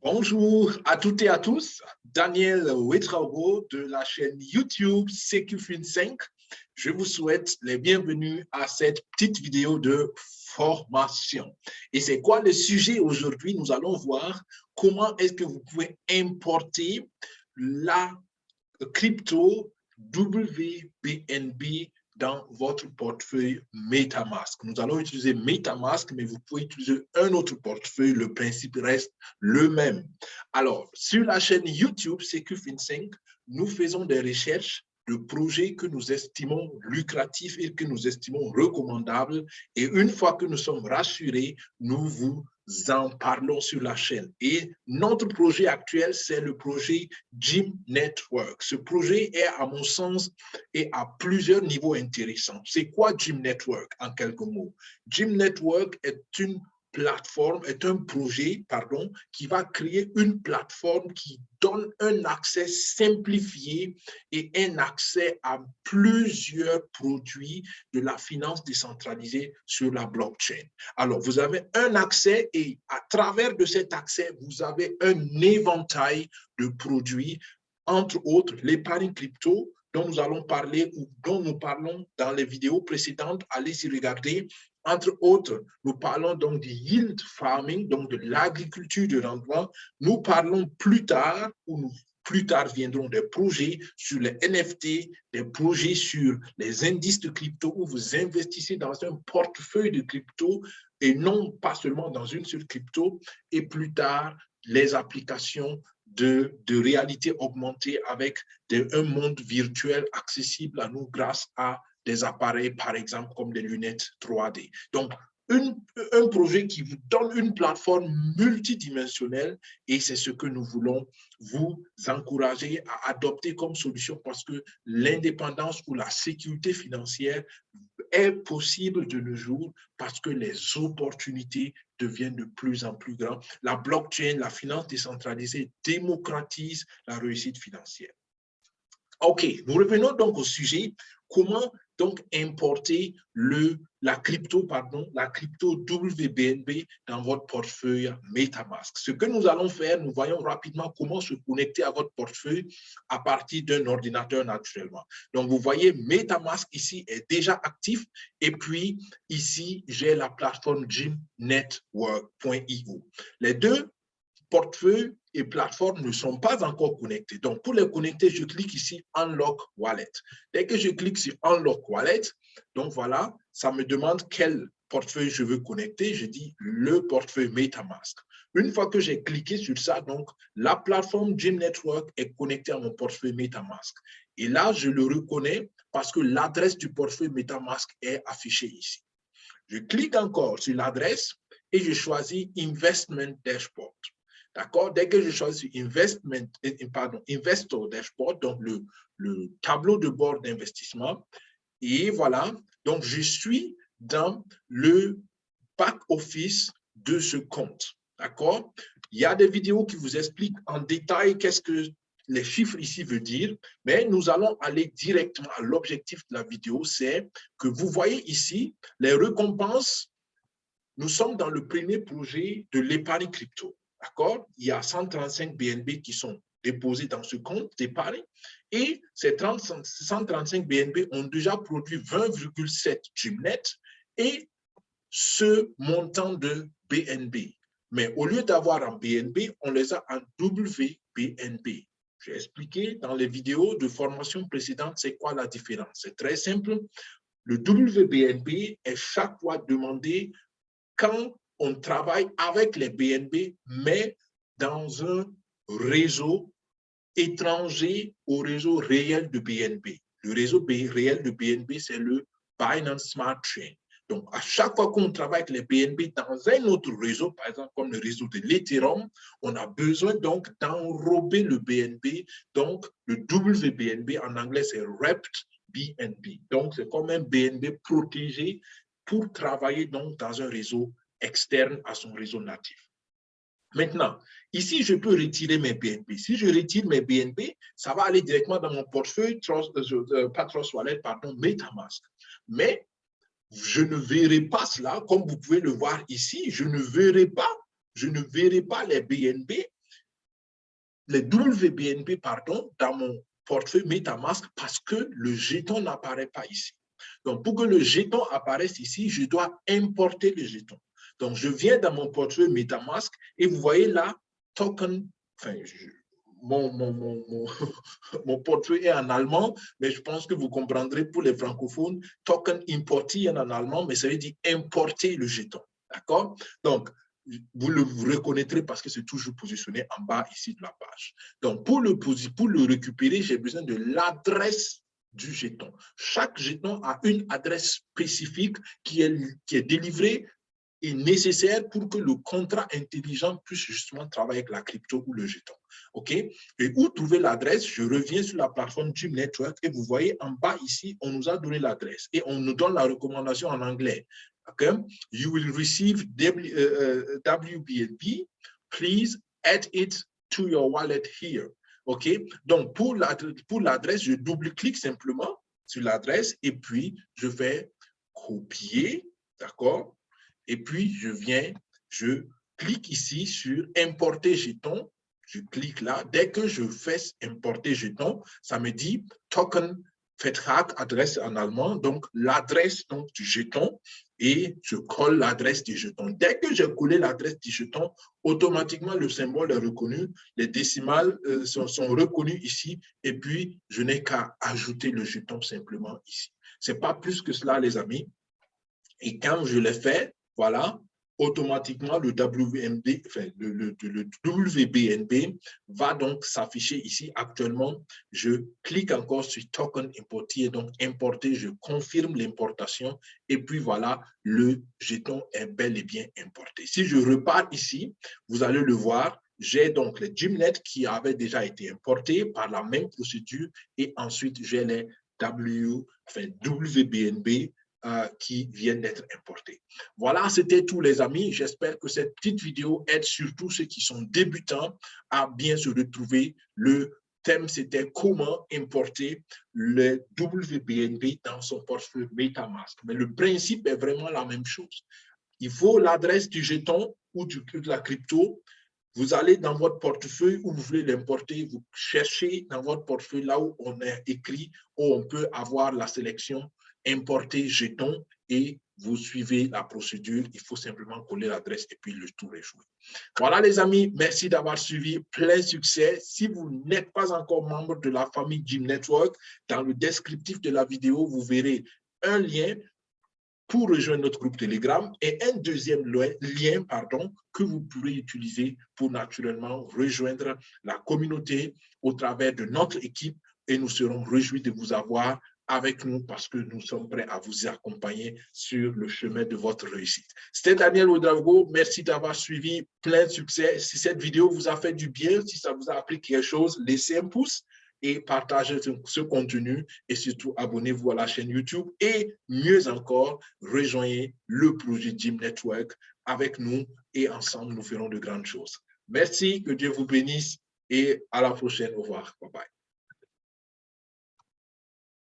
Bonjour à toutes et à tous, Daniel Ouetraogo de la chaîne YouTube CQFin5. Je vous souhaite les bienvenus à cette petite vidéo de formation. Et c'est quoi le sujet aujourd'hui? Nous allons voir comment est-ce que vous pouvez importer la crypto WBNB dans votre portefeuille MetaMask. Nous allons utiliser MetaMask, mais vous pouvez utiliser un autre portefeuille. Le principe reste le même. Alors, sur la chaîne YouTube CQFin5, nous faisons des recherches de projets que nous estimons lucratifs et que nous estimons recommandables. Et une fois que nous sommes rassurés, nous vous en parlons sur la chaîne. Et notre projet actuel, c'est le projet Gym Network. Ce projet est, à mon sens, et à plusieurs niveaux intéressants. C'est quoi Gym Network en quelques mots? Gym Network est une plateforme, est un projet, pardon, qui va créer une plateforme qui donne un accès simplifié et un accès à plusieurs produits de la finance décentralisée sur la blockchain. Alors, vous avez un accès et à travers de cet accès, vous avez un éventail de produits, entre autres l'épargne crypto, dont nous allons parler ou dont nous parlons dans les vidéos précédentes. Allez-y regarder. Entre autres, nous parlons donc du yield farming, donc de l'agriculture de rendement. Nous parlons plus tard, ou nous plus tard viendront des projets sur les NFT, des projets sur les indices de crypto où vous investissez dans un portefeuille de crypto et non pas seulement dans une seule crypto. Et plus tard, les applications de réalité augmentée avec un monde virtuel accessible à nous grâce à des appareils, par exemple, comme des lunettes 3D. Donc, un projet qui vous donne une plateforme multidimensionnelle et c'est ce que nous voulons vous encourager à adopter comme solution parce que l'indépendance ou la sécurité financière est possible de nos jours parce que les opportunités deviennent de plus en plus grandes. La blockchain, la finance décentralisée démocratise la réussite financière. OK, nous revenons donc au sujet. Comment donc importer la crypto WBNB dans votre portefeuille MetaMask? Ce que nous allons faire, nous voyons rapidement comment se connecter à votre portefeuille à partir d'un ordinateur naturellement. Donc, vous voyez, MetaMask ici est déjà actif et puis ici, j'ai la plateforme gymnetwork.io. Les deux portefeuille et plateforme ne sont pas encore connectés. Donc, pour les connecter, je clique ici Unlock Wallet. Dès que je clique sur Unlock Wallet, donc voilà, ça me demande quel portefeuille je veux connecter. Je dis le portefeuille MetaMask. Une fois que j'ai cliqué sur ça, donc la plateforme Gym Network est connectée à mon portefeuille MetaMask. Et là, je le reconnais parce que l'adresse du portefeuille MetaMask est affichée ici. Je clique encore sur l'adresse et je choisis Investment Dashboard. D'accord? Dès que je choisis Investor Dashboard, donc le tableau de bord d'investissement, et voilà, donc je suis dans le back office de ce compte. D'accord? Il y a des vidéos qui vous expliquent en détail qu'est-ce que les chiffres ici veulent dire, mais nous allons aller directement à l'objectif de la vidéo, c'est que vous voyez ici les récompenses. Nous sommes dans le premier projet de l'épargne crypto. D'accord? Il y a 135 BNB qui sont déposés dans ce compte d'épargne et ces 135 BNB ont déjà produit 20,7 Gymnet et ce montant de BNB. Mais au lieu d'avoir en BNB, on les a en WBNB. J'ai expliqué dans les vidéos de formation précédentes c'est quoi la différence. C'est très simple. Le WBNB est chaque fois demandé quand on travaille avec les BNB, mais dans un réseau étranger au réseau réel de BNB. Le réseau réel de BNB, c'est le Binance Smart Chain. Donc, à chaque fois qu'on travaille avec les BNB dans un autre réseau, par exemple comme le réseau de l'Ethereum, on a besoin donc d'enrober le BNB. Donc, le WBNB, en anglais, c'est Wrapped BNB. Donc, c'est comme un BNB protégé pour travailler donc dans un réseau externe à son réseau natif. Maintenant, ici, je peux retirer mes BNB. Si je retire mes BNB, ça va aller directement dans mon portefeuille, pas Trust Wallet, pardon, MetaMask. Mais je ne verrai pas cela, comme vous pouvez le voir ici, je ne verrai pas les BNB les WBNB, pardon, dans mon portefeuille MetaMask parce que le jeton n'apparaît pas ici. Donc, pour que le jeton apparaisse ici, je dois importer le jeton. Donc, je viens dans mon portefeuille MetaMask et vous voyez là, token, enfin, mon portefeuille est en allemand, mais je pense que vous comprendrez pour les francophones, token importieren en allemand, mais ça veut dire importer le jeton. D'accord? Donc, vous le reconnaîtrez parce que c'est toujours positionné en bas ici de la page. Donc, pour le récupérer, j'ai besoin de l'adresse du jeton. Chaque jeton a une adresse spécifique qui est délivrée et nécessaire pour que le contrat intelligent puisse justement travailler avec la crypto ou le jeton. OK? Et où trouver l'adresse? Je reviens sur la plateforme Gym Network et vous voyez en bas ici, on nous a donné l'adresse et on nous donne la recommandation en anglais. Okay? You will receive WBNB. Please add it to your wallet here. OK? Donc, pour l'adresse, je double-clique simplement sur l'adresse et puis je vais copier, d'accord? Et puis, je clique ici sur importer jeton. Je clique là. Dès que je fais importer jeton, ça me dit token Vertrag, adresse en allemand, donc l'adresse du jeton, et je colle l'adresse du jeton. Dès que j'ai collé l'adresse du jeton, automatiquement le symbole est reconnu, les décimales sont reconnues ici, et puis je n'ai qu'à ajouter le jeton simplement ici. Ce n'est pas plus que cela, les amis. Et quand je l'ai fait, voilà, automatiquement le WBNB, enfin, le WBNB va donc s'afficher ici. Actuellement, je clique encore sur token importer, donc importer, je confirme l'importation et puis voilà, le jeton est bel et bien importé. Si je repars ici, vous allez le voir, j'ai donc les Gymnet qui avaient déjà été importés par la même procédure et ensuite j'ai les WBNB qui viennent d'être importés. Voilà, c'était tout les amis. J'espère que cette petite vidéo aide surtout ceux qui sont débutants à bien se retrouver. Le thème, c'était comment importer le WBNB dans son portefeuille MetaMask. Mais le principe est vraiment la même chose. Il faut l'adresse du jeton ou de la crypto. Vous allez dans votre portefeuille où vous voulez l'importer, vous cherchez dans votre portefeuille là où on est écrit, où on peut avoir la sélection importer jeton et vous suivez la procédure. Il faut simplement coller l'adresse et puis le tour est joué. Voilà les amis, merci d'avoir suivi. Plein succès. Si vous n'êtes pas encore membre de la famille Gym Network, dans le descriptif de la vidéo, vous verrez un lien pour rejoindre notre groupe Telegram et un deuxième lien que vous pourrez utiliser pour naturellement rejoindre la communauté au travers de notre équipe et nous serons réjouis de vous avoir avec nous parce que nous sommes prêts à vous accompagner sur le chemin de votre réussite. C'était Daniel Ouedraogo. Merci d'avoir suivi. Plein de succès. Si cette vidéo vous a fait du bien, si ça vous a appris quelque chose, laissez un pouce et partagez ce contenu et surtout abonnez-vous à la chaîne YouTube et mieux encore, rejoignez le projet Gym Network avec nous et ensemble nous ferons de grandes choses. Merci, que Dieu vous bénisse et à la prochaine. Au revoir. Bye bye.